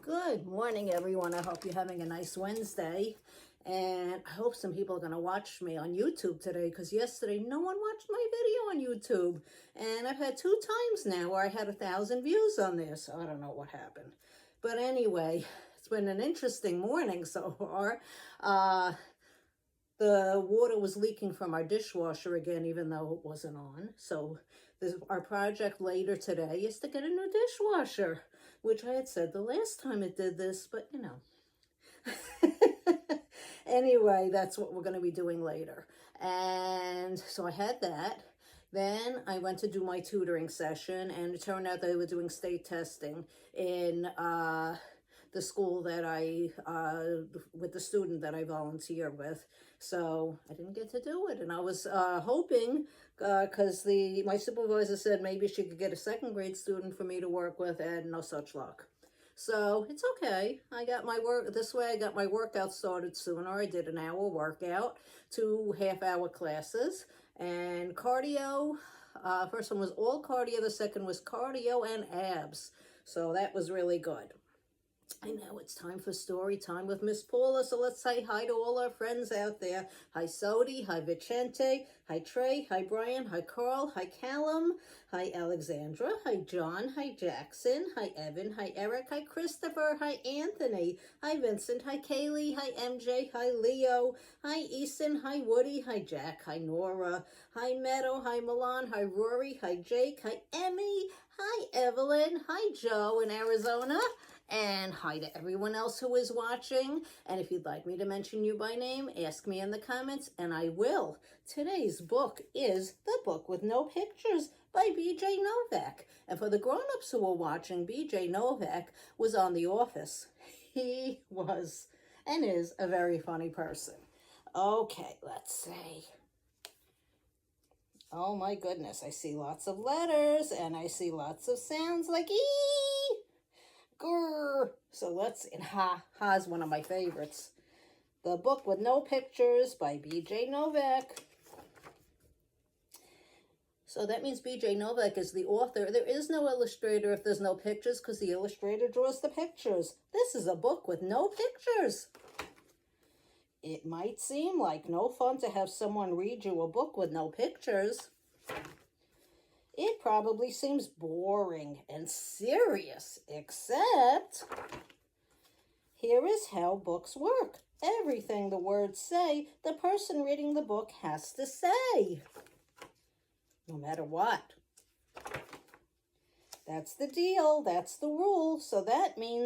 Good morning, everyone. I hope you're having a nice Wednesday. And I hope some people are going to watch me on YouTube today, because yesterday no one watched my video on YouTube. And I've had 2 times now where I had 1,000 views on there, so I don't know what happened. But anyway, it's been an interesting morning so far. The water was leaking from our dishwasher again, even though it wasn't on. So our project later today is to get a new dishwasher, which I had said the last time it did this, but you know. Anyway, that's what we're going to be doing later. And so I had that. Then I went to do my tutoring session, and it turned out they were doing state testing in the school that with the student that I volunteer with. So I didn't get to do it. And I was hoping, because my supervisor said maybe she could get a 2nd grade student for me to work with, and no such luck. So it's okay. I got my workout started sooner. I did an hour workout, 2 half-hour classes, and cardio. First one was all cardio. The second was cardio and abs. So that was really good. I know it's time for story time with Miss Paula, so let's say hi to all our friends out there. Hi Sodi, hi Vicente, hi Trey, hi Brian, hi Carl, hi Callum, hi Alexandra, hi John, hi Jackson, hi Evan, hi Eric, hi Christopher, hi Anthony, hi Vincent, hi Kaylee, hi MJ, hi Leo, hi Easton, hi Woody, hi Jack, hi Nora, hi Meadow, hi Milan, hi Rory, hi Jake, hi Emmy, hi Evelyn, hi Joe in Arizona, and hi to everyone else who is watching. And if you'd like me to mention you by name, ask me in the comments, and I will. Today's book is The Book with No Pictures by B.J. Novak. And for the grown-ups who are watching, B.J. Novak was on The Office. He was and is a very funny person. Okay, let's see. Oh my goodness, I see lots of letters, and I see lots of sounds like ee! Grr. So let's see. And ha is one of my favorites. The Book with No Pictures by B.J. Novak. So that means B.J. Novak is the author. There is no illustrator if there's no pictures, because the illustrator draws the pictures. This is a book with no pictures. It might seem like no fun to have someone read you a book with no pictures. It probably seems boring and serious, except here is how books work. Everything the words say, the person reading the book has to say, no matter what. That's the deal. That's the rule. So that means